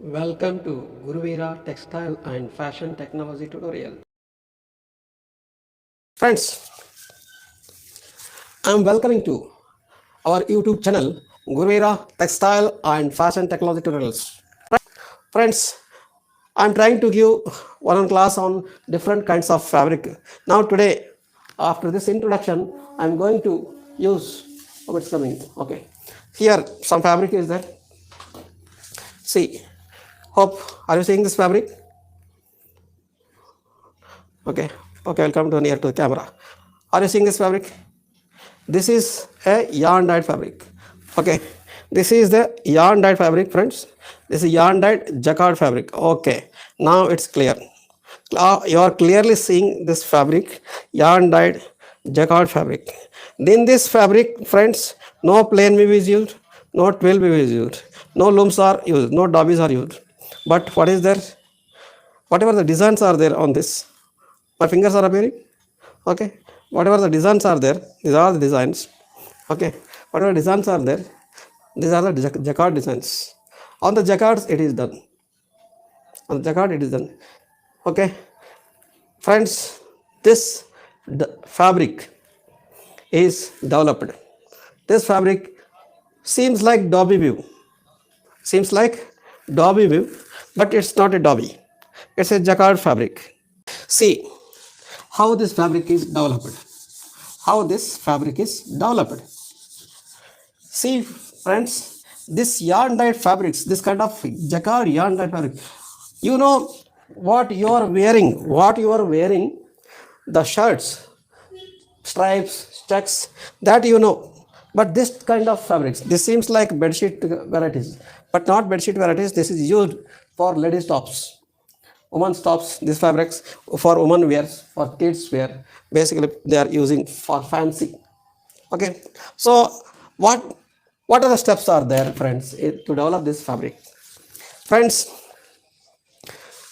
Welcome to Guruvira Textile and Fashion Technology tutorial. Friends, I am welcoming to our YouTube channel Guruvira Textile and Fashion Technology tutorials. Friends, I am trying to give one class on different kinds of fabric. Now today, after this introduction, I am going to use what's coming. Okay, here some fabric is there. See, hope are you seeing this fabric? Okay, welcome to near to the camera. Are you seeing this fabric? This is a yarn dyed fabric. Okay, this is the yarn dyed fabric, friends. This is yarn dyed jacquard fabric. Okay, now it's clear. You are clearly seeing this fabric, yarn dyed jacquard fabric. In this fabric, friends, no plain weave is used, no twill weave is used, no looms are used, no dobbies are used. But what is there? Whatever the designs are there on this, my fingers are appearing. Okay, whatever the designs are there, these are the designs. Okay, whatever designs are there, these are the jacquard designs. On the jacquards it is done. On the jacquard it is done. Okay, friends, this fabric is developed. This fabric seems like dobby weave. Seems like dobby weave, but it's not a dobby. It's a jacquard fabric. See how this fabric is developed. How this fabric is developed. See, friends, this yarn dyed fabrics, this kind of jacquard yarn dyed fabric, you know what you are wearing, the shirts, stripes, checks, that you know. But this kind of fabrics, this seems like bedsheet varieties, but not bedsheet varieties. This is used for ladies' tops. Women's tops, these fabrics for women wears, for kids wear. Basically, they are using for fancy. Okay, so what are the steps are there, friends, to develop this fabric? Friends,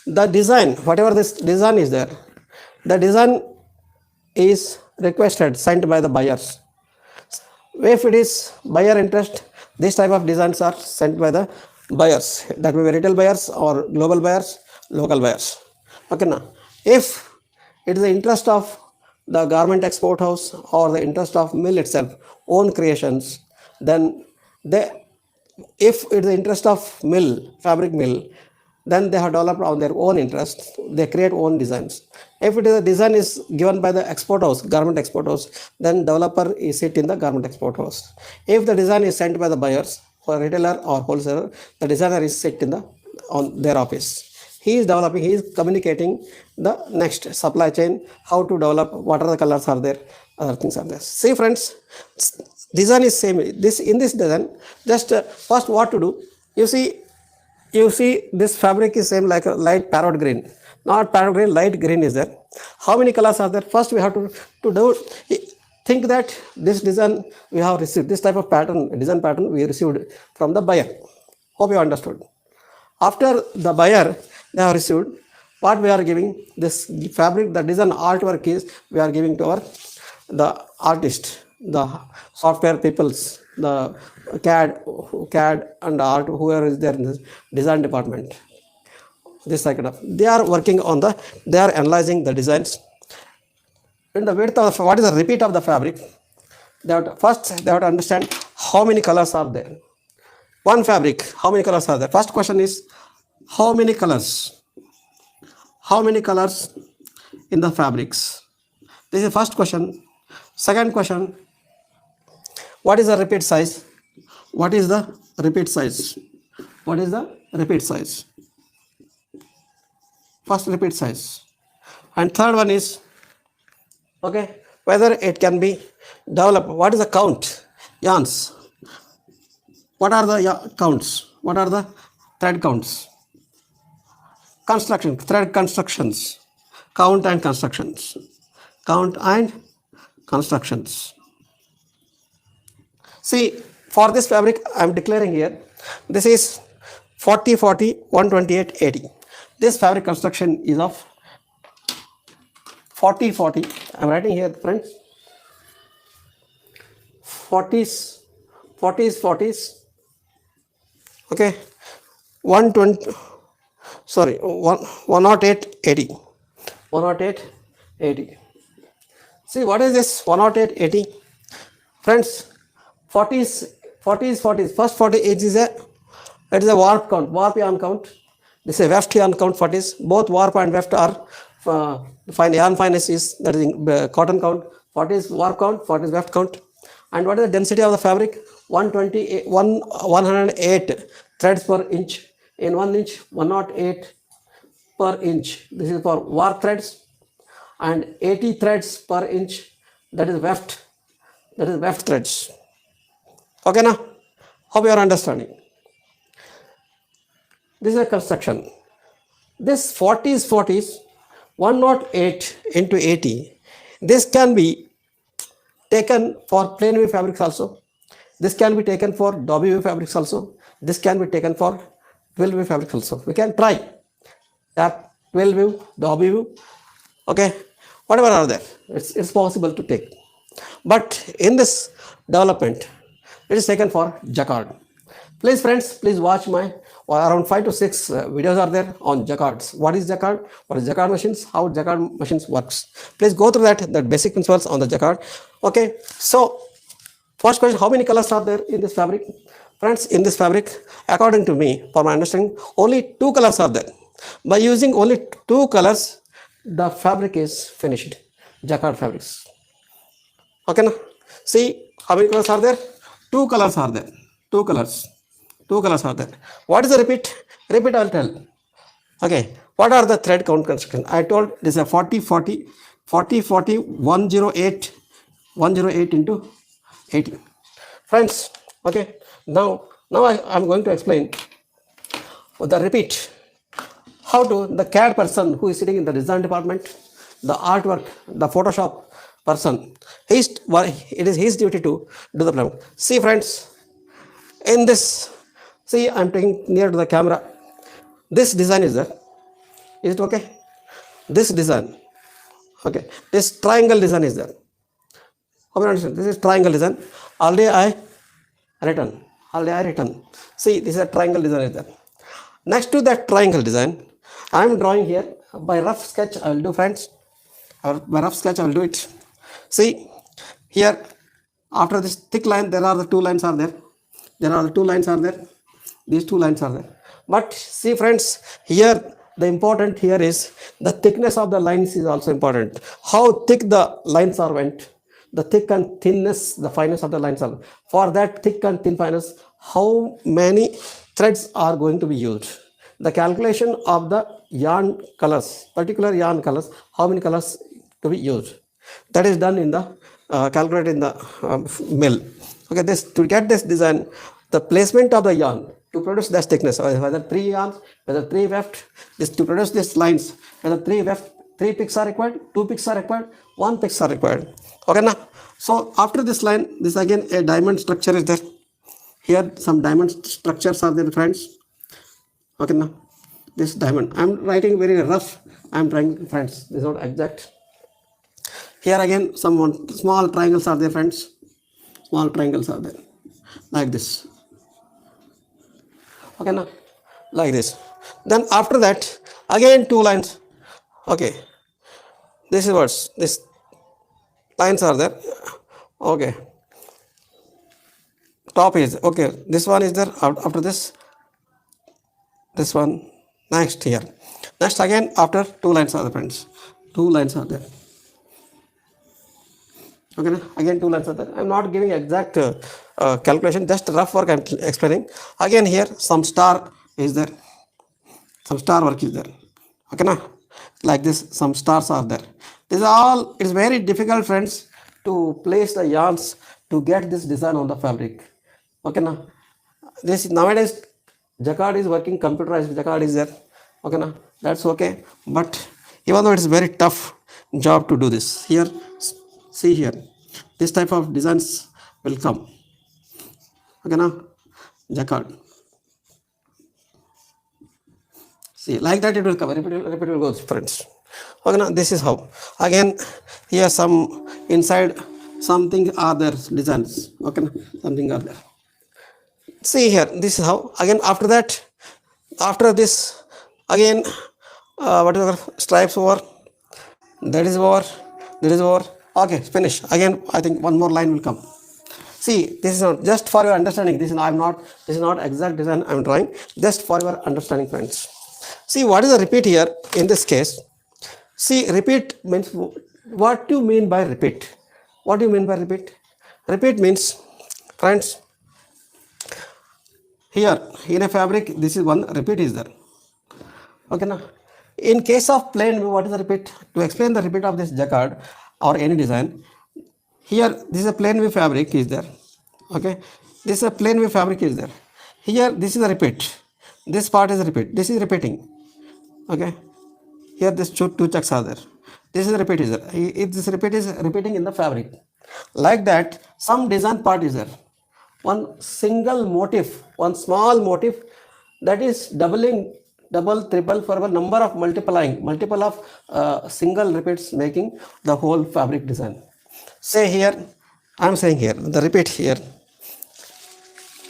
the design, whatever this design is there, the design is requested, sent by the buyers. If it is buyer interest, this type of designs are sent by the buyers. That may be retail buyers or global buyers, local buyers. Okay, now if it is the interest of the garment export house or the interest of mill itself, own creations, then if it is the interest of mill, fabric mill, then they have developed on their own interest. They create own designs. If it is a design is given by the export house, garment export house, then developer is sit in the garment export house. If the design is sent by the buyers, or retailer or wholesaler, the designer is sit in on their office. He is developing, he is communicating the next supply chain, how to develop, what are the colors are there, other things are there. See, friends, design is same. This in this design, just first what to do, you see this fabric is same like a light parrot green, not parrot green, light green is there. How many colors are there? First we have to do, think that this design we have received, this type of pattern, design pattern we received from the buyer. Hope you understood. After the buyer, they have received, what we are giving, this fabric, the design artwork is, we are giving to the artist, the software peoples, the CAD and art, whoever is there in this design department. This kind of, they are working on they are analyzing the designs. In the width of what is the repeat of the fabric, first they have to understand how many colors are there. One fabric, how many colors are there? First question is, how many colors? How many colors in the fabrics? This is the first question. Second question, what is the repeat size? What is the repeat size? What is the repeat size? First repeat size. And third one is, okay, whether it can be developed. What is the count? Yarns. What are the counts? What are the thread counts? Construction, thread constructions. Count and constructions. Count and constructions. See, for this fabric, I am declaring here, this is 40, 40, 128, 80. This fabric construction is of 40, 40. I am writing here, friends. 40s, 40s, 40s. Okay. 120, sorry, 108.80. 108.80. See, what is this 108.80? Friends, 40s, 40s, 40s. First 40 is a warp count, warp yarn count. This is a weft yarn count 40s. Both warp and weft are fine yarn fineness is, that is cotton count. 40 is warp count, 40 is weft count. And what is the density of the fabric? 108 threads per inch. In 1 inch, 108 per inch. This is for warp threads. And 80 threads per inch, that is weft. That is weft threads. Okay, now hope you are understanding. This is a construction. This 40s, 108 into 80. This can be taken for plain weave fabrics also. This can be taken for dobby weave fabrics also. This can be taken for 12 weave fabrics also. We can try that 12 weave, dobby weave. Okay, whatever are there, it's possible to take. But in this development, it is taken for Jacquard. Please friends, please watch my around 5 to 6 videos are there on Jacquards. What is Jacquard? What is Jacquard machines? How Jacquard machines works? Please go through that basic principles on the Jacquard. Okay, so first question, how many colors are there in this fabric? Friends, in this fabric, according to me, for my understanding, only 2 colors are there. By using only 2 colors, the fabric is finished. Jacquard fabrics. Okay, now see how many colors are there? 2 colors are there. 2 colors. 2 colors are there. What is the repeat? Repeat I will tell. Okay, what are the thread count construction? I told this is a 40, 40, 40, 40, 108, 108 into 80. Friends, okay, now I am going to explain the repeat. How to the CAD person who is sitting in the design department, the artwork, the Photoshop person, it is his duty to do the plan. See friends, in this, see I am taking near to the camera. This design is there. Is it okay? This design, okay, this triangle design is there. How many understand? This is triangle design. Already I written. See, this is a triangle design is there. Next to that triangle design, I am drawing here by rough sketch. I will do, friends. By rough sketch I will do it. See here, after this thick line, there are the 2 lines are there. There are the 2 lines are there. These 2 lines are there. But see friends, here the important here is the thickness of the lines is also important. How thick the lines are went. The thick and thinness, the fineness of the lines are. For that thick and thin fineness, how many threads are going to be used? The calculation of the yarn colors, particular yarn colors, how many colors to be used? That is done in the calculated in the mill. Okay, this to get this design, the placement of the yarn to produce this thickness, whether 3 yarns, whether 3 weft, this to produce these lines, whether 3 weft, 3 picks are required, 2 picks are required, 1 picks are required. Okay, now so after this line, this again a diamond structure is there. Here some diamond structures are there, friends. Okay, now this diamond, I am writing very rough. I am trying, friends. This is not exact. Here again some small triangles are there, friends. Small triangles are there, like this. Okay, now like this. Then after that, again 2 lines. Okay, this is what this lines are there. Okay, top is okay. This one is there. After this one, next here, next again after 2 lines are there, friends. 2 lines are there. Okay, again 2 lines are there. I am not giving exact calculation, just rough work I am explaining. Again here some star is there, some star work is there. Okay, now like this some stars are there. This is all, it is very difficult, friends, to place the yarns to get this design on the fabric. Okay, now this nowadays Jacquard is working, computerized Jacquard is there. Okay, now that's okay, but even though it is very tough job to do this, here see here this type of designs will come. Okay, now Jacquard, see like that it will come, repeat will go, friends. Okay, now this is how. Again here some inside something are there designs. Okay, now something are there. See here, this is how. Again after that after this, again, whatever stripes over, that is over, that is over. Okay, finish. Again, I think one more line will come. See, this is not just for your understanding. This is not exact design I am drawing. Just for your understanding, friends. See, what is the repeat here in this case? See, repeat means, what do you mean by repeat? What do you mean by repeat? Repeat means, friends, here in a fabric, this is one repeat is there. Okay, now in case of plain, what is the repeat? To explain the repeat of this jacquard or any design, here this is a plain wave fabric is there. Okay, this is a plain wave fabric is there. Here this is a repeat. This part is a repeat. This is repeating. Okay, here this two checks are there. This is a repeat is there. If this repeat is repeating in the fabric, like that, some design part is there. One single motif, one small motif, that is doubling, double, triple for a number of multiple of single repeats, making the whole fabric design. Say here, I am saying here, the repeat here.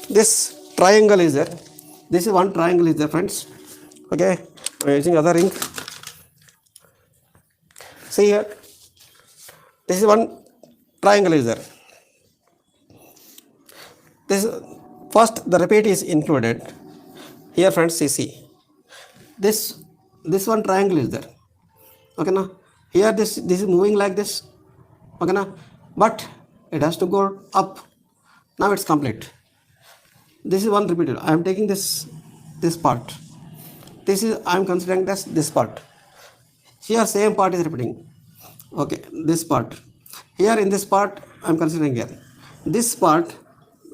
This triangle is there. This is one triangle is there, friends. Okay, I am using other ring. See here, this is one triangle is there. This first the repeat is included here, friends. See this one triangle is there. Okay, now here this is moving like this. Okay, now but it has to go up. Now it's complete. This is one repeated. I am taking this part. This is I am considering this part. Here same part is repeating. Okay, this part. Here in this part I am considering here. This part,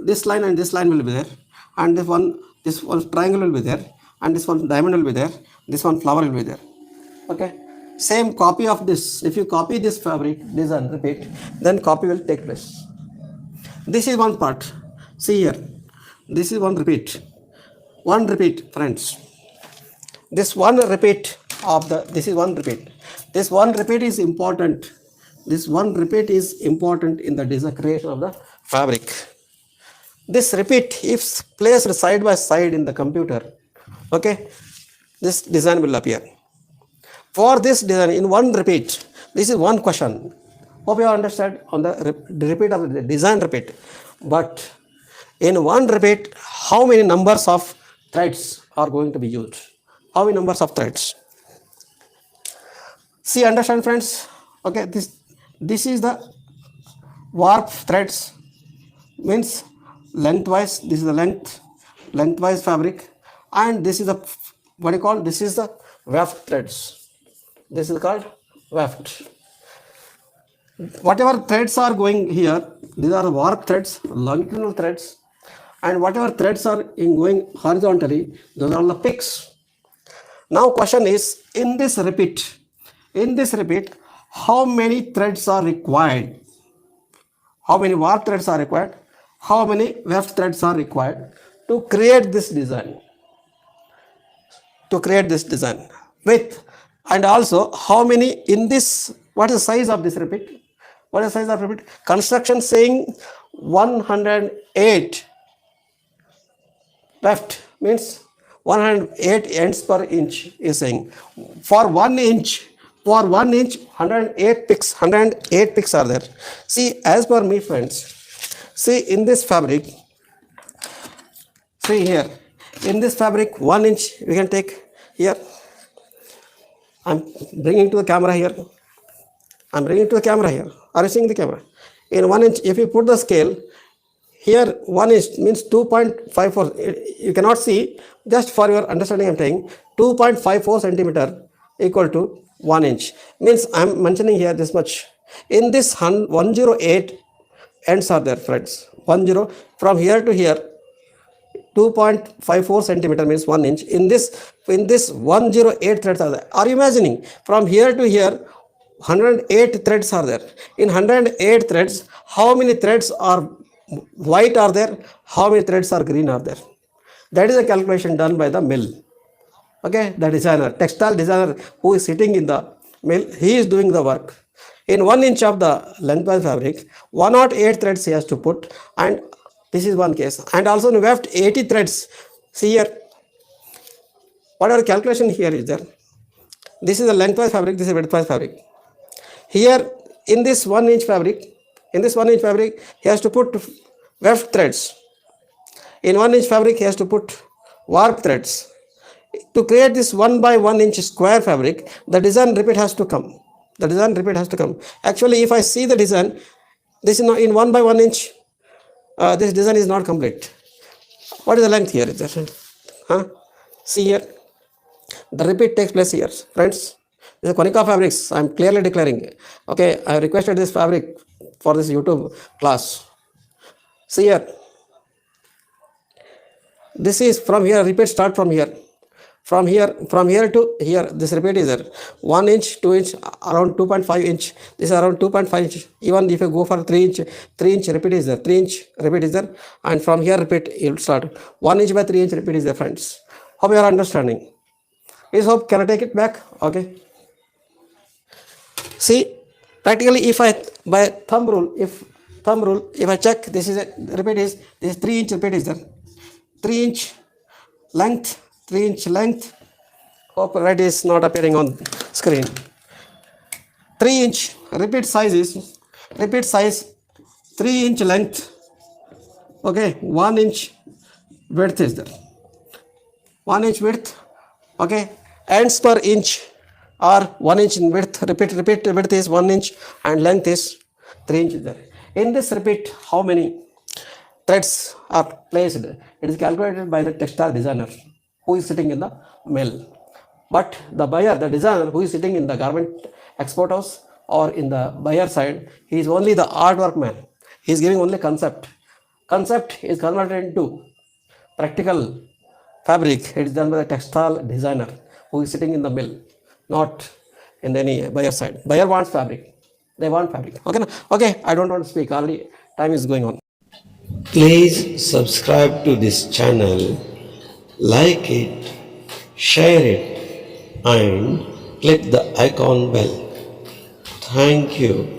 this line and this line will be there, and this one triangle will be there, and this one diamond will be there, this one flower will be there. Okay, same copy of this. If you copy this fabric design, repeat, then copy will take place. This is one part. See here, this is one repeat, friends. This one repeat of the, this is one repeat. This one repeat is important. This one repeat is important in the design creation of the fabric. This repeat, if placed side by side in the computer, okay, this design will appear. For this design, in one repeat, this is one question. Hope you understand on the repeat of the design repeat. But in one repeat, how many numbers of threads are going to be used? How many numbers of threads? See, understand, friends? Okay, this is the warp threads, means lengthwise. This is the lengthwise fabric, and this is the, what do you call, this is the weft threads. This is called weft. Whatever threads are going here, these are warp threads, longitudinal threads, and whatever threads are going horizontally, those are the picks. Now question is, in this repeat, how many threads are required? How many warp threads are required? How many weft threads are required to create this design? With, and also how many in this, what is the size of this repeat? What is the size of repeat? Construction saying 108 weft, means 108 ends per inch is saying. For 1 inch, 108 picks are there. See, as per me, friends, see in this fabric, see here, in this fabric 1 inch we can take here. I'm bringing to the camera here. Are you seeing the camera? In 1 inch, if you put the scale, here 1 inch means 2.54. You cannot see, just for your understanding I'm saying 2.54 centimeter equal to 1 inch. Means I'm mentioning here this much. In this 108 ends are there, friends. 10 from here to here, 2.54 centimeter means 1 inch. In this 108 threads are there. Are you imagining? From here to here, 108 threads are there. In 108 threads, how many threads are white are there? How many threads are green are there? That is a calculation done by the mill. Okay, the designer, textile designer who is sitting in the mill, he is doing the work. In 1 inch of the lengthwise fabric, 108 threads he has to put, and this is one case. And also in weft 80 threads. See here, whatever calculation here is there, this is a lengthwise fabric, this is a widthwise fabric. Here in this 1 inch fabric, he has to put weft threads. In 1 inch fabric, he has to put warp threads. To create this 1 by 1 inch square fabric, the design repeat has to come. Actually, if I see the design, this is in 1 by 1 inch, this design is not complete. What is the length here? See here, the repeat takes place here, friends. This is Konica fabrics. I am clearly declaring. Okay, I requested this fabric for this YouTube class. See here, this is from here. Repeat start from here. From here to here, this repeat is there. 1 inch, 2 inch, around 2.5 inch. This is around 2.5 inch. Even if you go for 3 inch repeat is there. 3 inch repeat is there. And from here repeat it will start. 1 inch by 3 inch repeat is there, friends. Hope you are understanding. Please hope, can I take it back? Okay. See, practically if I, by thumb rule, if I check, this is this is 3 inch repeat is there. 3 inch length, 3 inch length. Hope red is not appearing on screen. 3 inch repeat size 3 inch length. Okay, 1 inch width is there. 1 inch width. Okay, ends per inch are 1 inch in width. Repeat width is 1 inch and length is 3 inches there. In this repeat, how many threads are placed? It is calculated by the textile designer who is sitting in the mill. But the buyer, the designer who is sitting in the garment export house or in the buyer side, he is only the artwork man. He is giving only concept. Concept is converted into practical fabric. It is done by the textile designer who is sitting in the mill, not in any buyer side. Buyer wants fabric. They want fabric. Okay, okay. I don't want to speak. Already time is going on. Please subscribe to this channel, like it, share it, and click the icon bell. Thank you.